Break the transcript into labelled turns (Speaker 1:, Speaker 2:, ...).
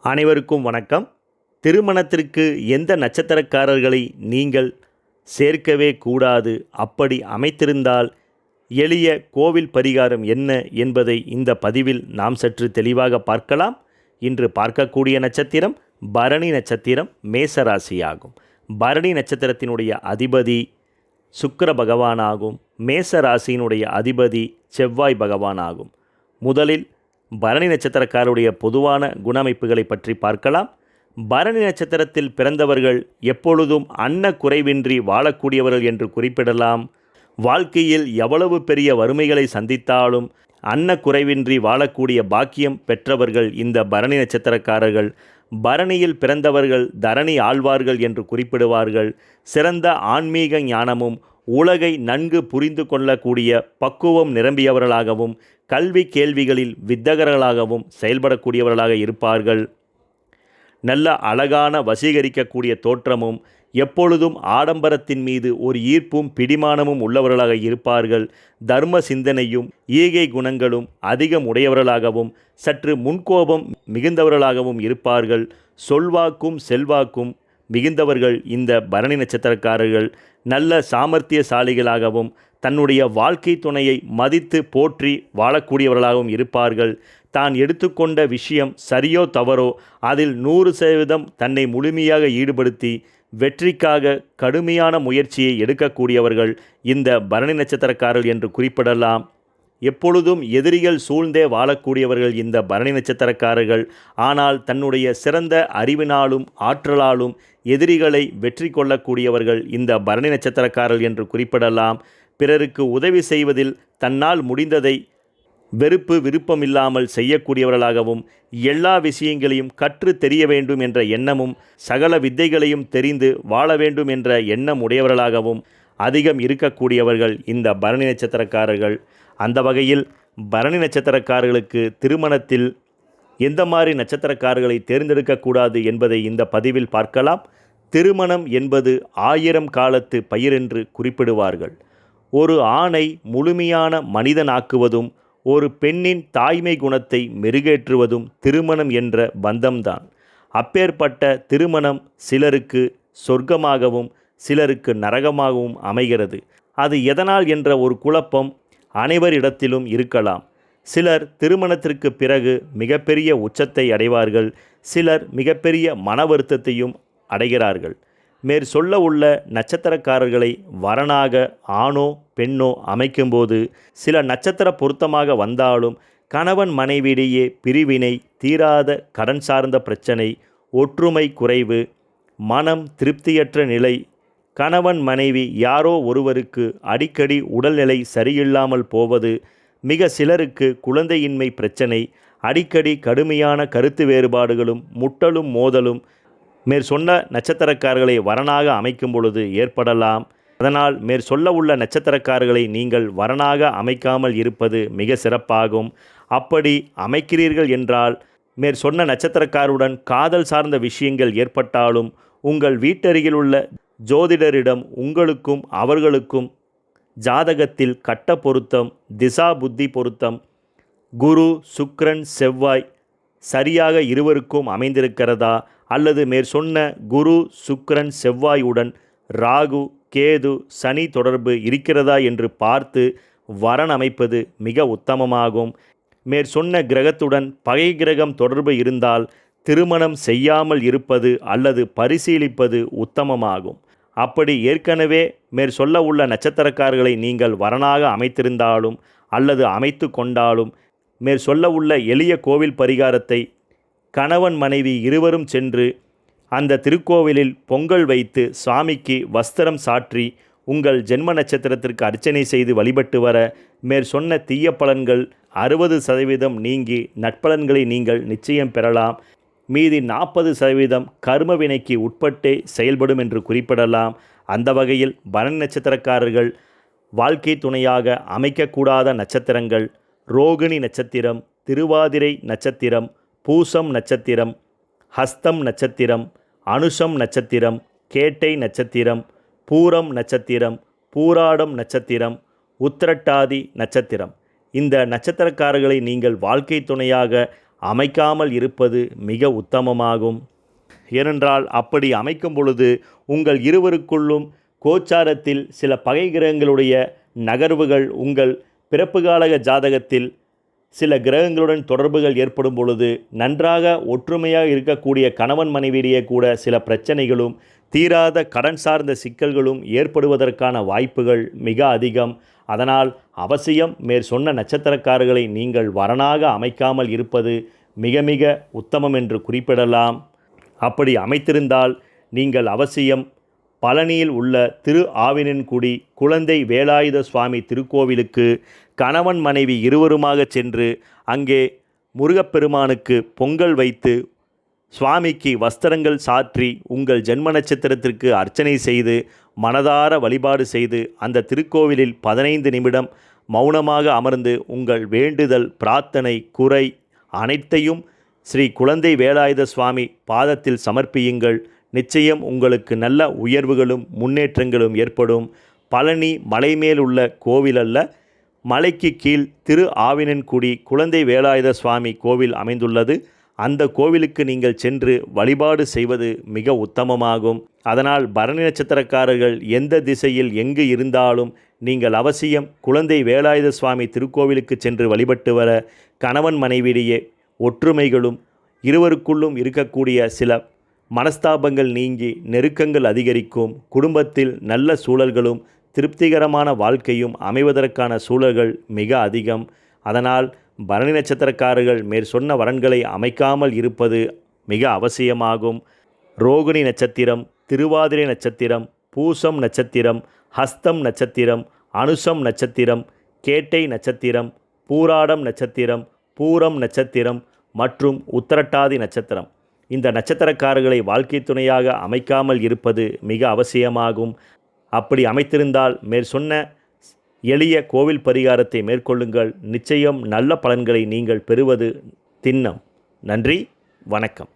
Speaker 1: அனைவருக்கும் வணக்கம். திருமணத்திற்கு எந்த நட்சத்திரக்காரர்களை நீங்கள் சேர்க்கவே கூடாது, அப்படி அமைத்திருந்தால் எளிய கோவில் பரிகாரம் என்ன என்பதை இந்த பதிவில் நாம் சற்று தெளிவாக பார்க்கலாம். இன்று பார்க்கக்கூடிய நட்சத்திரம் பரணி நட்சத்திரம், மேசராசியாகும். பரணி நட்சத்திரத்தினுடைய அதிபதி சுக்கிர பகவானாகும். மேச ராசியினுடைய அதிபதி செவ்வாய் பகவானாகும். முதலில் பரணி நட்சத்திரக்காரருடைய பொதுவான குணமைப்புகளை பற்றி பார்க்கலாம். பரணி நட்சத்திரத்தில் பிறந்தவர்கள் எப்பொழுதும் அன்ன குறைவின்றி வாழக்கூடியவர்கள் என்று குறிப்பிடலாம். வாழ்க்கையில் எவ்வளவு பெரிய வறுமைகளை சந்தித்தாலும் அன்ன குறைவின்றி வாழக்கூடிய பாக்கியம் பெற்றவர்கள் இந்த பரணி நட்சத்திரக்காரர்கள். பரணியில் பிறந்தவர்கள் தரணி ஆழ்வார்கள் என்று குறிப்பிடுவார்கள். சிறந்த ஆன்மீக ஞானமும் உலகை நன்கு புரிந்து கொள்ளக்கூடிய பக்குவம் நிரம்பியவர்களாகவும் கல்வி கேள்விகளில் வித்தகர்களாகவும் செயல்படக்கூடியவர்களாக இருப்பார்கள். நல்ல அழகான வசீகரிக்கக்கூடிய தோற்றமும் எப்பொழுதும் ஆடம்பரத்தின் மீது ஒரு ஈர்ப்பும் பிடிமானமும் உள்ளவர்களாக இருப்பார்கள். தர்ம சிந்தனையும் ஈகை குணங்களும் அதிகம் உடையவர்களாகவும் சற்று முன்கோபம் மிகுந்தவர்களாகவும் இருப்பார்கள். சொல்வாக்கும் செல்வாக்கும் மிகுந்தவர்கள் இந்த பரணி நட்சத்திரக்காரர்கள். நல்ல சாமர்த்தியசாலிகளாகவும் தன்னுடைய வாழ்க்கை துணையை மதித்து போற்றி வாழக்கூடியவர்களாகவும் இருப்பார்கள். தான் எடுத்துக்கொண்ட விஷயம் சரியோ தவறோ அதில் 100% தன்னை முழுமையாக ஈடுபடுத்தி வெற்றிக்காக கடுமையான முயற்சியை எடுக்கக்கூடியவர்கள் இந்த பரணி நட்சத்திரக்காரர்கள் என்று குறிப்பிடலாம். எப்பொழுதும் எதிரிகள் சூழ்ந்தே வாழக்கூடியவர்கள் இந்த பரணி நட்சத்திரக்காரர்கள். ஆனால் தன்னுடைய சிறந்த அறிவினாலும் ஆற்றலாலும் எதிரிகளை வெற்றி கொள்ளக்கூடியவர்கள் இந்த பரணி நட்சத்திரக்காரர்கள் என்று குறிப்பிடலாம். பிறருக்கு உதவி செய்வதில் தன்னால் முடிந்ததை வெறுப்பு விருப்பமில்லாமல் செய்யக்கூடியவர்களாகவும் எல்லா விஷயங்களையும் கற்று தெரிய வேண்டும் என்ற எண்ணமும் சகல வித்தைகளையும் தெரிந்து வாழ வேண்டும் என்ற எண்ணம் உடையவர்களாகவும் அதிகம் இருக்கக்கூடியவர்கள் இந்த பரணி நட்சத்திரக்காரர்கள். அந்த வகையில் பரணி நட்சத்திரக்காரர்களுக்கு திருமணத்தில் எந்த மாதிரி நட்சத்திரக்காரர்களை தேர்ந்தெடுக்கக்கூடாது என்பதை இந்த பதிவில் பார்க்கலாம். திருமணம் என்பது 1000 காலத்து பயிர் என்று குறிப்பிடுவார்கள். ஒரு ஆணை முழுமையான மனிதனாக்குவதும் ஒரு பெண்ணின் தாய்மை குணத்தை மெருகேற்றுவதும் திருமணம் என்ற பந்தம்தான். அப்பேற்பட்ட திருமணம் சிலருக்கு சொர்க்கமாகவும் சிலருக்கு நரகமாகவும் அமைகிறது. அது எதனால் என்ற ஒரு குழப்பம் அனைவரிடத்திலும் இருக்கலாம். சிலர் திருமணத்திற்கு பிறகு மிகப்பெரிய உச்சத்தை அடைவார்கள். சிலர் மிகப்பெரிய மன வருத்தத்தையும் அடைகிறார்கள். மேற் சொல்ல உள்ள நட்சத்திரக்காரர்களை வரனாக ஆணோ பெண்ணோ அமைக்கும்போது சில நட்சத்திர பொருத்தமாக வந்தாலும் கணவன் மனைவியிடையே பிரிவினை, தீராத கடன் சார்ந்த பிரச்சனை, ஒற்றுமை குறைவு, மனம் திருப்தியற்ற நிலை, கணவன் மனைவி யாரோ ஒருவருக்கு அடிக்கடி உடல்நிலை சரியில்லாமல் போவது, மிக சிலருக்கு குழந்தையின்மை பிரச்சனை, அடிக்கடி கடுமையான கருத்து வேறுபாடுகளும் முட்டலும் மோதலும் மேற் சொன்ன நட்சத்திரக்காரர்களை வரனாக அமைக்கும் பொழுது ஏற்படலாம். அதனால் மேற் சொல்ல உள்ள நட்சத்திரக்காரர்களை நீங்கள் வரனாக அமைக்காமல் இருப்பது மிக சிறப்பாகும். அப்படி அமைக்கிறீர்கள் என்றால் மேற் சொன்ன நட்சத்திரக்காரருடன் காதல் சார்ந்த விஷயங்கள் ஏற்பட்டாலும் உங்கள் வீட்டருகில் உள்ள ஜோதிடரிடம் உங்களுக்கும் அவர்களுக்கும் ஜாதகத்தில் கட்ட பொருத்தம், திசா புத்தி பொருத்தம், குரு சுக்கிரன் செவ்வாய் சரியாக இருவருக்கும் அமைந்திருக்கிறதா, அல்லது மேற் சொன்ன குரு சுக்கிரன் செவ்வாயுடன் ராகு கேது சனி தொடர்பு இருக்கிறதா என்று பார்த்து வரன் அமைப்பது மிக உத்தமமாகும். மேற் சொன்ன கிரகத்துடன் பகை கிரகம் தொடர்பு இருந்தால் திருமணம் செய்யாமல் இருப்பது அல்லது பரிசீலிப்பது உத்தமமாகும். அப்படி ஏற்கனவே மேற் சொல்ல உள்ள நட்சத்திரக்காரர்களை நீங்கள் வரனாக அமைத்திருந்தாலும் அல்லது அமைத்து கொண்டாலும் மேற் சொல்ல உள்ள எளிய கோவில் பரிகாரத்தை கணவன் மனைவி இருவரும் சென்று அந்த திருக்கோவிலில் பொங்கல் வைத்து சாமிக்கு வஸ்திரம் சாற்றி உங்கள் ஜென்ம நட்சத்திரத்திற்கு அர்ச்சனை செய்து வழிபட்டு வர மேற் சொன்ன தீய பலன்கள் 60% நீங்கி நட்பலன்களை நீங்கள் நிச்சயம் பெறலாம். மீதி 40% கர்ம வினைக்கு உட்பட்டே செயல்படும் என்று குறிப்பிடலாம். அந்த வகையில் பரணி நட்சத்திரக்காரர்கள் வாழ்க்கை துணையாக அமைக்கக்கூடாத நட்சத்திரங்கள் ரோகிணி நட்சத்திரம், திருவாதிரை நட்சத்திரம், பூசம் நட்சத்திரம், ஹஸ்தம் நட்சத்திரம், அனுஷம் நட்சத்திரம், கேட்டை நட்சத்திரம், பூரம் நட்சத்திரம், பூராடம் நட்சத்திரம், உத்திரட்டாதி நட்சத்திரம். இந்த நட்சத்திரக்காரர்களை நீங்கள் வாழ்க்கை துணையாக அமைக்காமல் இருப்பது மிக உத்தமமாகும். ஏனென்றால் அப்படி அமைக்கும் பொழுது உங்கள் இருவருக்குள்ளும் கோச்சாரத்தில் சில பகை கிரகங்களுடைய நகர்வுகள் உங்கள் பிறப்புகால ஜாதகத்தில் சில கிரகங்களுடன் தொடர்புகள் ஏற்படும் பொழுது நன்றாக ஒற்றுமையாக இருக்கக்கூடிய கணவன் மனைவியிடையே கூட சில பிரச்சனைகளும் தீராத கடன் சார்ந்த சிக்கல்களும் ஏற்படுவதற்கான வாய்ப்புகள் மிக அதிகம். அதனால் அவசியம் மேற்சொன்ன நட்சத்திரக்காரர்களை நீங்கள் வரனாக அமைக்காமல் இருப்பது மிக மிக உத்தமம் என்று குறிப்பிடலாம். அப்படி அமைத்திருந்தால் நீங்கள் அவசியம் பழனியில் உள்ள திரு ஆவினன்குடி குழந்தை வேலாயுத சுவாமி திருக்கோவிலுக்கு கணவன் மனைவி இருவருமாக சென்று அங்கே முருகப்பெருமானுக்கு பொங்கல் வைத்து சுவாமிக்கு வஸ்திரங்கள் சாற்றி உங்கள் ஜென்ம நட்சத்திரத்திற்கு அர்ச்சனை செய்து மனதார வழிபாடு செய்து அந்த திருக்கோவிலில் 15 நிமிடம் மௌனமாக அமர்ந்து உங்கள் வேண்டுதல் பிரார்த்தனை குறை அனைத்தையும் ஸ்ரீ குழந்தை வேலாயுத சுவாமி பாதத்தில் சமர்ப்பியுங்கள். நிச்சயம் உங்களுக்கு நல்ல உயர்வுகளும் முன்னேற்றங்களும் ஏற்படும். பழனி மலை மேல் உள்ள கோவில் அல்ல, மலைக்கு கீழ் திரு ஆவினன்குடி குழந்தை வேலாயுத சுவாமி கோவில் அமைந்துள்ளது. அந்த கோவிலுக்கு நீங்கள் சென்று வழிபாடு செய்வது மிக உத்தமமாகும். அதனால் பரணி நட்சத்திரக்காரர்கள் எந்த திசையில் எங்கு இருந்தாலும் நீங்கள் அவசியம் குழந்தை வேலாயுத சுவாமி திருக்கோவிலுக்கு சென்று வழிபட்டு வர கணவன் மனைவியிடையே ஒற்றுமைகளும் இருவருக்குள்ளும் இருக்கக்கூடிய சில மனஸ்தாபங்கள் நீங்கி நெருக்கங்கள் அதிகரிக்கும். குடும்பத்தில் நல்ல சூழல்களும் திருப்திகரமான வாழ்க்கையும் அமைவதற்கான சூழல்கள் மிக அதிகம். அதனால் பரணி நட்சத்திரக்காரர்கள் மேற்சொன்ன வரன்களை அமைக்காமல் இருப்பது மிக அவசியமாகும். ரோகிணி நட்சத்திரம், திருவாதிரை நட்சத்திரம், பூசம் நட்சத்திரம், ஹஸ்தம் நட்சத்திரம், அனுசம் நட்சத்திரம், கேட்டை நட்சத்திரம், பூராடம் நட்சத்திரம், பூரம் நட்சத்திரம் மற்றும் உத்திரட்டாதி நட்சத்திரம். இந்த நட்சத்திரக்காரர்களை வாழ்க்கை துணையாக அமைக்காமல் இருப்பது மிக அவசியமாகும். அப்படி அமைத்திருந்தால் மேற்சொன்ன எளிய கோவில் பரிகாரத்தை மேற்கொள்ளுங்கள். நிச்சயம் நல்ல பலன்களை நீங்கள் பெறுவது திண்ணம். நன்றி, வணக்கம்.